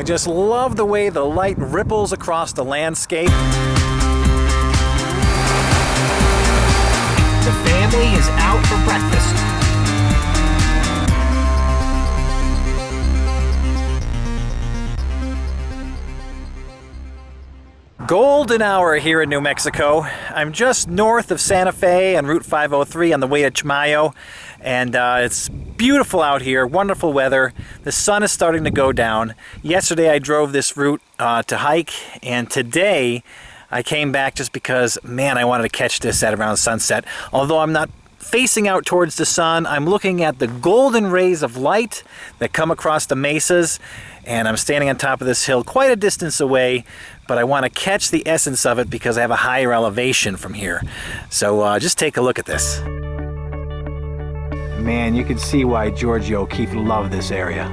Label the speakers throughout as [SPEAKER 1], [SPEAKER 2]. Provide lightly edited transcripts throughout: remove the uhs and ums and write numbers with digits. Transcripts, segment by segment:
[SPEAKER 1] I just love the way the light ripples across the landscape.
[SPEAKER 2] The family is out for breakfast.
[SPEAKER 1] Golden hour here in New Mexico. I'm just north of Santa Fe on Route 503 on the way to Chamayo, and it's beautiful out here, wonderful weather. The sun is starting to go down. Yesterday I drove this route to hike, and today I came back just because, man, I wanted to catch this at around sunset. Although I'm not facing out towards the sun, I'm looking at the golden rays of light that come across the mesas, and I'm standing on top of this hill quite a distance away, but I want to catch the essence of it because I have a higher elevation from here. So just take a look at this. Man, you can see why Georgia O'Keeffe loved this area.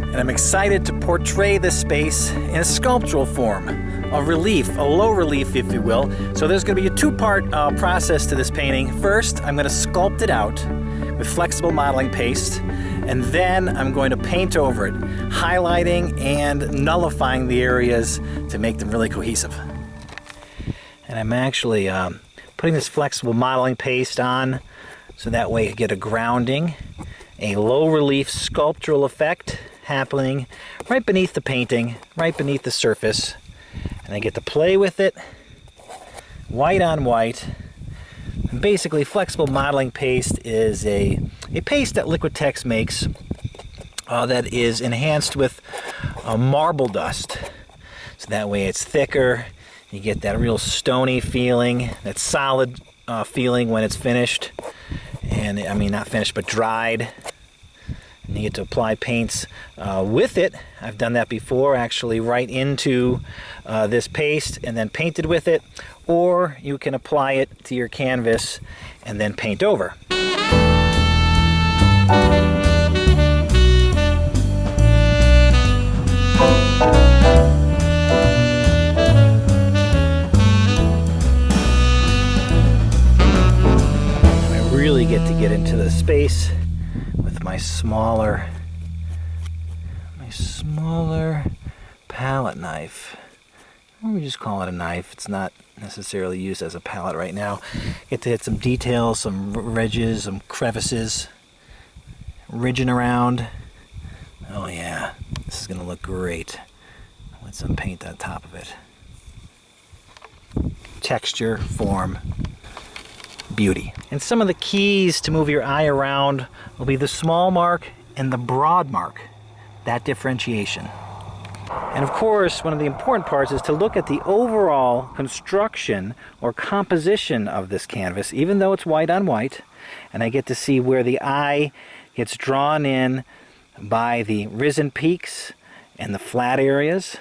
[SPEAKER 1] And I'm excited to portray this space in a sculptural form, a relief, a low relief, if you will. So there's going to be a two-part process to this painting. First, I'm going to sculpt it out with flexible modeling paste, and then I'm going to paint over it, highlighting and nullifying the areas to make them really cohesive. And I'm actually putting this flexible modeling paste on so that way you get a grounding, a low relief sculptural effect happening right beneath the painting, right beneath the surface. And I get to play with it, white on white. And basically, flexible modeling paste is a paste that Liquitex makes that is enhanced with marble dust. So that way it's thicker, you get that real stony feeling, that solid feeling when it's finished. And I mean, not finished, but dried. And you get to apply paints with it. I've done that before, actually right into this paste and then painted with it. Or you can apply it to your canvas and then paint over. I really get to get into the space with my smaller palette knife. Let me just call it a knife. It's not necessarily used as a palette right now. Get to hit some details, some ridges, some crevices, ridging around. Oh yeah, this is gonna look great with some paint on top of it. Texture, form, beauty. And some of the keys to move your eye around will be the small mark and the broad mark, that differentiation. And of course, one of the important parts is to look at the overall construction or composition of this canvas, even though it's white on white, and I get to see where the eye gets drawn in by the risen peaks and the flat areas,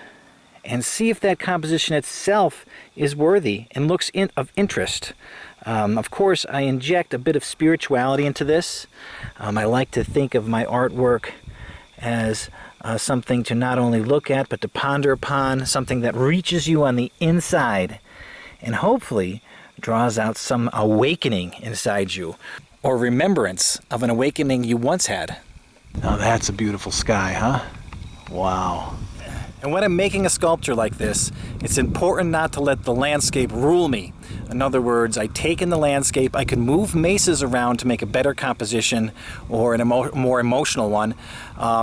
[SPEAKER 1] and see if that composition itself is worthy and looks of interest. Of course, I inject a bit of spirituality into this. I like to think of my artwork as something to not only look at, but to ponder upon, something that reaches you on the inside and hopefully draws out some awakening inside you, or remembrance of an awakening you once had. Now that's a beautiful sky, huh? Wow. And when I'm making a sculpture like this, it's important not to let the landscape rule me. In other words, I take in the landscape, I can move mesas around to make a better composition or a more emotional one,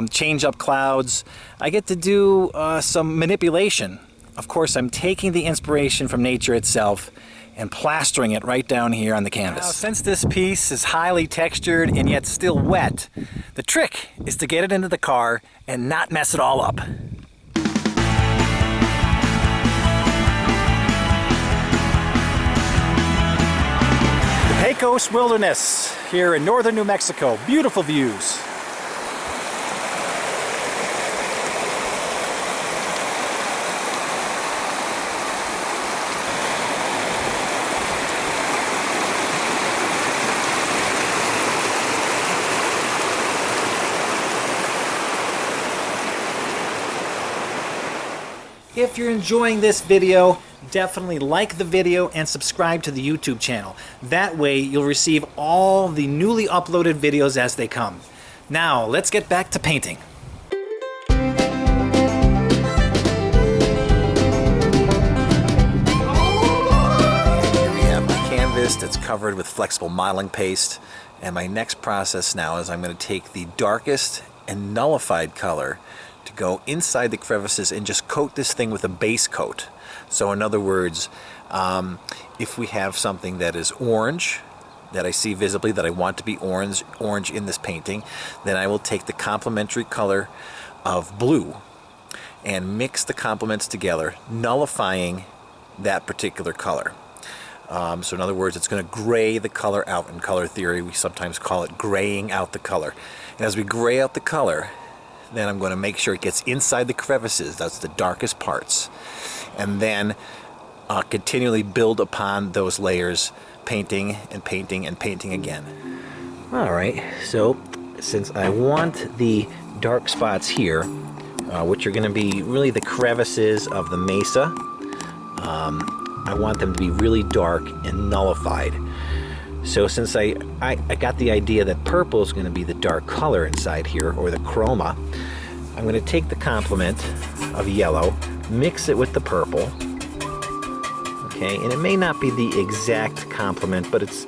[SPEAKER 1] change up clouds. I get to do some manipulation. Of course, I'm taking the inspiration from nature itself and plastering it right down here on the canvas. Now, since this piece is highly textured and yet still wet, the trick is to get it into the car and not mess it all up. Pecos Wilderness here in northern New Mexico. Beautiful views. If you're enjoying this video, definitely like the video and subscribe to the YouTube channel. That way you'll receive all the newly uploaded videos as they come. Now, let's get back to painting. That's covered with flexible modeling paste, and my next process now is I'm going to take the darkest and nullified color to go inside the crevices and just coat this thing with a base coat. So in other words, if we have something that is orange that I see visibly that I want to be orange in this painting, then I will take the complementary color of blue and mix the complements together, nullifying that particular color. So in other words, it's going to gray the color out. In color theory, we sometimes call it graying out the color. And as we gray out the color, then I'm going to make sure it gets inside the crevices. That's the darkest parts. And then continually build upon those layers, painting and painting and painting again. All right, so since I want the dark spots here, which are going to be really the crevices of the mesa, I want them to be really dark and nullified. So since I got the idea that purple is going to be the dark color inside here, or the chroma, I'm going to take the complement of yellow, mix it with the purple, okay, and it may not be the exact complement, but it's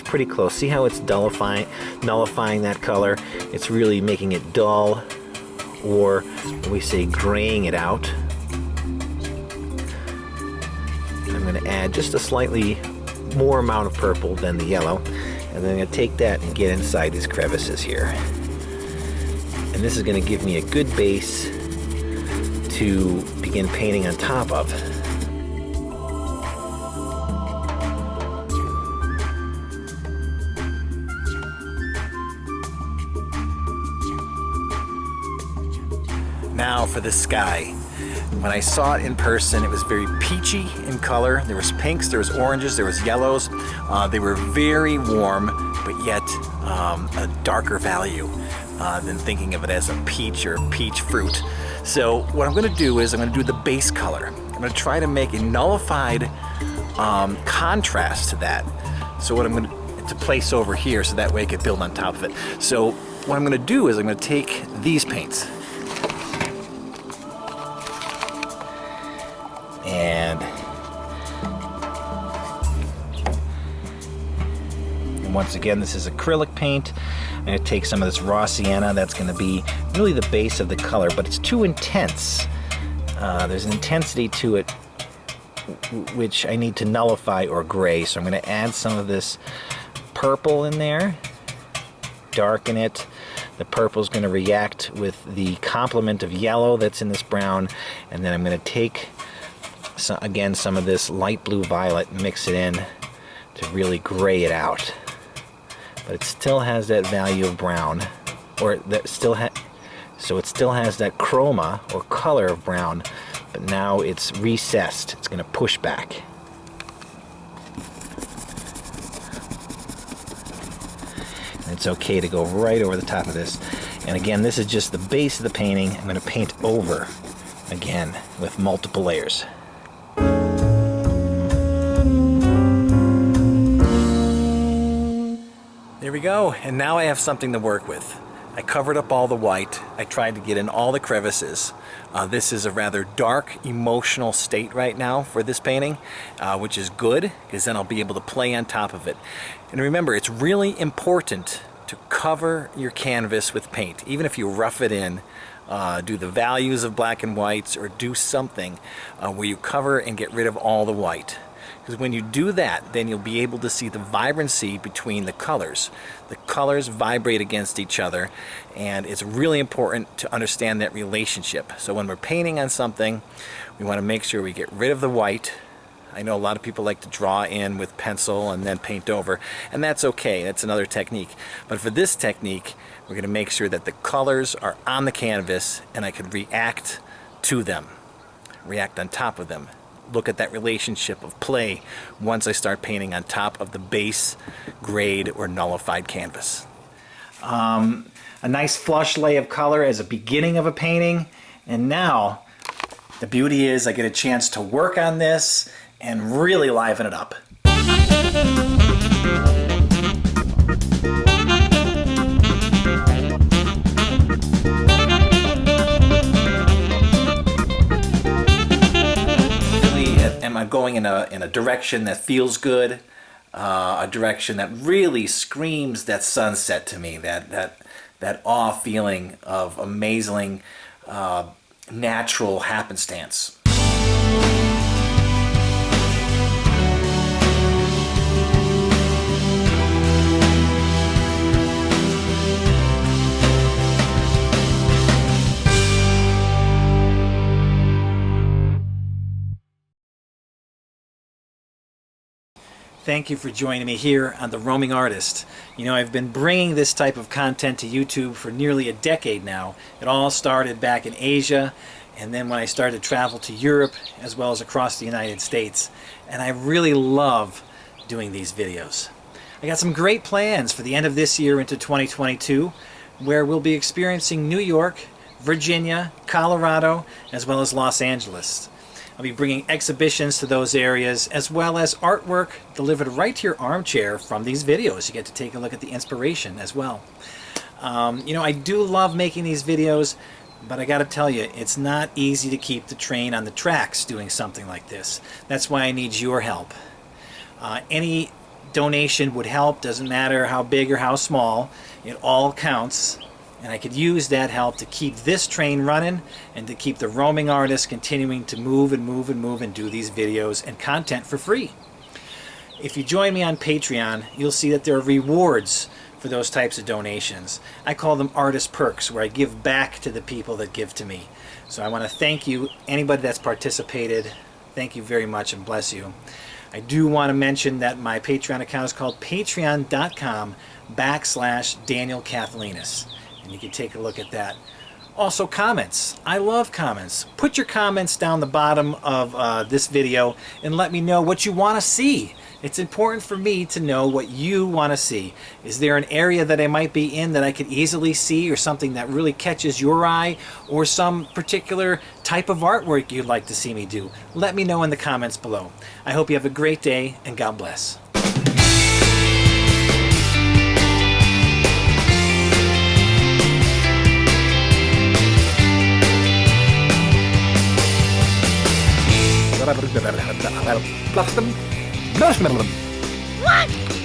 [SPEAKER 1] pretty close. See how it's nullifying that color? It's really making it dull, or we say graying it out. I'm going to add just a slightly more amount of purple than the yellow, and then I'm going to take that and get inside these crevices here. And this is going to give me a good base to begin painting on top of. Now for the sky. When I saw it in person, it was very peachy in color. There was pinks, there was oranges, there was yellows. They were very warm, but yet a darker value than thinking of it as a peach or peach fruit. So what I'm going to do is I'm going to do the base color. I'm going to try to make a nullified contrast to that. So what I'm going to place over here, so that way I can build on top of it. So what I'm going to do is I'm going to take these paints. And once again, this is acrylic paint. I'm going to take some of this raw sienna. That's going to be really the base of the color, but it's too intense. There's an intensity to it which I need to nullify or gray. So I'm going to add some of this purple in there, darken it. The purple is going to react with the complement of yellow that's in this brown, and then I'm going to take some of this light blue violet, mix it in to really gray it out. But it still has that value of brown, or that still so it still has that chroma or color of brown, but now it's recessed. It's going to push back. And it's okay to go right over the top of this. And again, this is just the base of the painting. I'm going to paint over again with multiple layers. There we go, and now I have something to work with. I covered up all the white. I tried to get in all the crevices. This is a rather dark, emotional state right now for this painting, which is good, because then I'll be able to play on top of it. And remember, it's really important to cover your canvas with paint. Even if you rough it in, do the values of black and whites, or do something where you cover and get rid of all the white. Because when you do that, then you'll be able to see the vibrancy between the colors. The colors vibrate against each other, and it's really important to understand that relationship. So when we're painting on something, we want to make sure we get rid of the white. I know a lot of people like to draw in with pencil and then paint over, and that's okay. That's another technique. But for this technique, we're going to make sure that the colors are on the canvas and I could react to them, react on top of them. Look at that relationship of play once I start painting on top of the base, grayed, or nullified canvas. A nice flush lay of color as a beginning of a painting, and now the beauty is I get a chance to work on this and really liven it up. going in a direction that feels good, a direction that really screams that sunset to me, that awe feeling of amazing natural happenstance. Thank you for joining me here on The Roaming Artist. You know, I've been bringing this type of content to YouTube for nearly a decade now. It all started back in Asia, and then when I started to travel to Europe as well as across the United States. And I really love doing these videos. I got some great plans for the end of this year into 2022, where we'll be experiencing New York, Virginia, Colorado, as well as Los Angeles. I'll be bringing exhibitions to those areas, as well as artwork delivered right to your armchair from these videos. You get to take a look at the inspiration as well. You know, I do love making these videos, but I gotta tell you, it's not easy to keep the train on the tracks doing something like this. That's why I need your help. Any donation would help, doesn't matter how big or how small, it all counts. And I could use that help to keep this train running and to keep the Roaming Artist continuing to move and move and move and do these videos and content for free. If you join me on Patreon, you'll see that there are rewards for those types of donations. I call them artist perks, where I give back to the people that give to me. So I want to thank you, anybody that's participated. Thank you very much and bless you. I do want to mention that my Patreon account is called patreon.com/Daniel Kathalynas. And you can take a look at that. Also, comments. I love comments. Put your comments down the bottom of this video and let me know what you want to see. It's important for me to know what you want to see. Is there an area that I might be in that I could easily see, or something that really catches your eye, or some particular type of artwork you'd like to see me do? Let me know in the comments below. I hope you have a great day, and God bless. What?